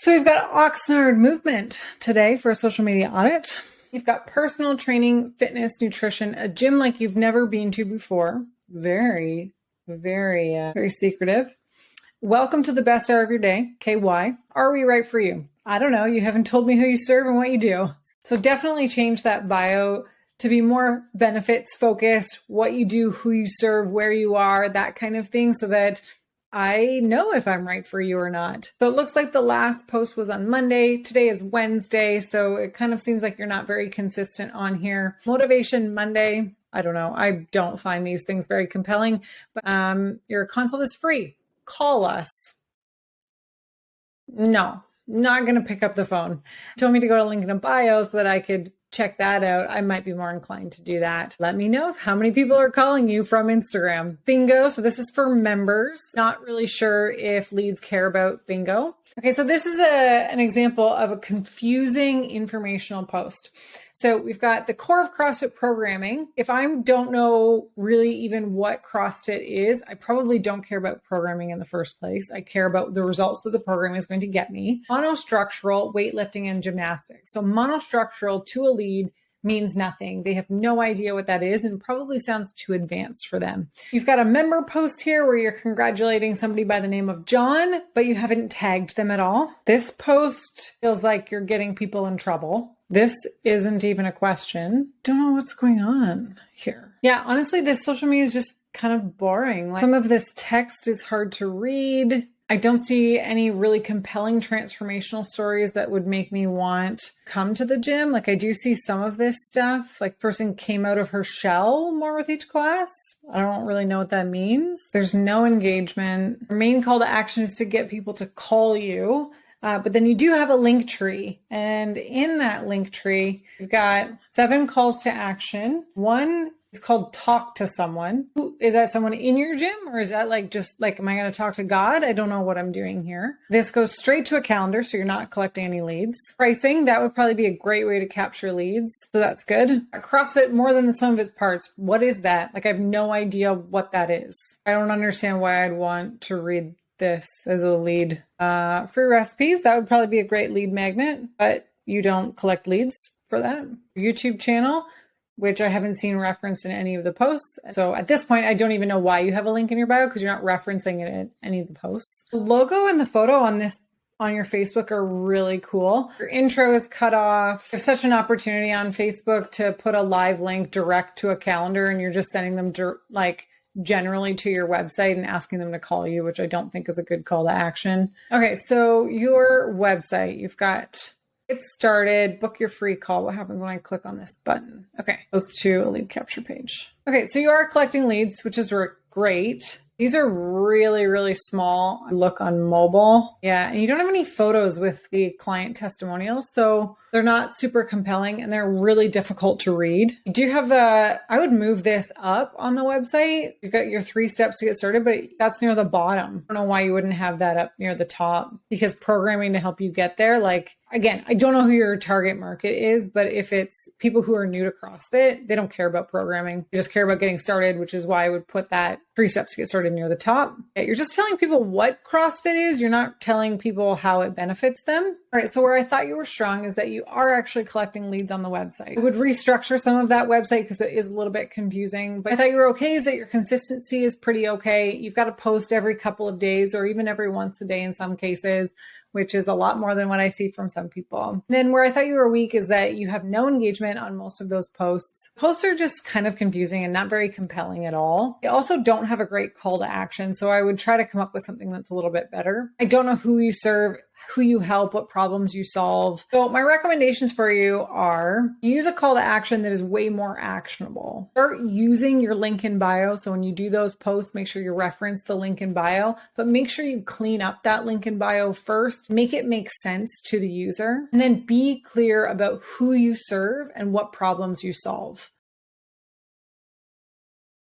So we've got Oxnard movement today for a social media audit. You've got personal training, fitness, nutrition, a gym like you've never been to before. Very secretive. Welcome to the best hour of your day. Okay, why? Are we right for you? I don't know. You haven't told me who you serve and what you do. So definitely change that bio to be more benefits focused, what you do, who you serve, where you are, that kind of thing, so that I know if I'm right for you or not. So it looks like the last post was on Monday. Today is Wednesday. So it kind of seems like you're not very consistent on here. Motivation Monday. I don't know. I don't find these things very compelling, but your consult is free. Call us. No, not going to pick up the phone. Told me to go to link in a bio so that I could check that out. I might be more inclined to do that. Let me know how many people are calling you from Instagram. Bingo. So this is for members. Not really sure if leads care about bingo. Okay, so this is an example of a confusing informational post. So we've got the core of CrossFit programming. If I don't know really even what CrossFit is, I probably don't care about programming in the first place. I care about the results that the program is going to get me. Monostructural, weightlifting, and gymnastics. So monostructural to a lead means nothing. They have no idea what that is and probably sounds too advanced for them. You've got a member post here where you're congratulating somebody by the name of John, but you haven't tagged them at all. This post feels like you're getting people in trouble. This isn't even a question. Don't know what's going on here. Yeah, honestly, this social media is just kind of boring. Like, some of this text is hard to read. I don't see any really compelling transformational stories that would make me want to come to the gym. Like, I do see some of this stuff, like person came out of her shell more with each class. I don't really know what that means. There's no engagement. Our main call to action is to get people to call you. But then you do have a link tree. And in that link tree, you've got 7 calls to action. One is called talk to someone. Is that someone in your gym? Or is that like just like, am I going to talk to God? I don't know what I'm doing here. This goes straight to a calendar, so you're not collecting any leads. Pricing, that would probably be a great way to capture leads. So that's good. CrossFit, more than the sum of its parts. What is that? Like, I have no idea what that is. I don't understand why I'd want to read this as a lead. Free recipes, that would probably be a great lead magnet, but you don't collect leads for that. YouTube channel, which I haven't seen referenced in any of the posts. So at this point, I don't even know why you have a link in your bio, because you're not referencing it in any of the posts. The logo and the photo on your Facebook are really cool. Your intro is cut off. There's such an opportunity on Facebook to put a live link direct to a calendar, and you're just sending them generally to your website and asking them to call you, which I don't think is a good call to action. Okay, so your website, you've got get started, book your free call. What happens when I click on this button? Okay, goes to a lead capture page. Okay, so you are collecting leads, which is great. These are really small. Look on mobile. Yeah, and you don't have any photos with the client testimonials, so they're not super compelling and they're really difficult to read. You do have I would move this up on the website. You've got your 3 steps to get started, but that's near the bottom. I don't know why you wouldn't have that up near the top, because programming to help you get there. Like, again, I don't know who your target market is, but if it's people who are new to CrossFit, they don't care about programming. They just care about getting started, which is why I would put that 3 steps to get started near the top. You're just telling people what CrossFit is. You're not telling people how it benefits them. All right, so where I thought you were strong is that you are actually collecting leads on the website. I would restructure some of that website because it is a little bit confusing, but I thought you were okay is that your consistency is pretty okay. You've got to post every couple of days or even every once a day in some cases, which is a lot more than what I see from some people. And then where I thought you were weak is that you have no engagement on most of those posts. Posts are just kind of confusing and not very compelling at all. They also don't have a great call to action, so I would try to come up with something that's a little bit better. I don't know who you serve, who you help, what problems you solve. So my recommendations for you are use a call to action that is way more actionable. Start using your link in bio. So when you do those posts, make sure you reference the link in bio, but make sure you clean up that link in bio first, make it make sense to the user, and then be clear about who you serve and what problems you solve.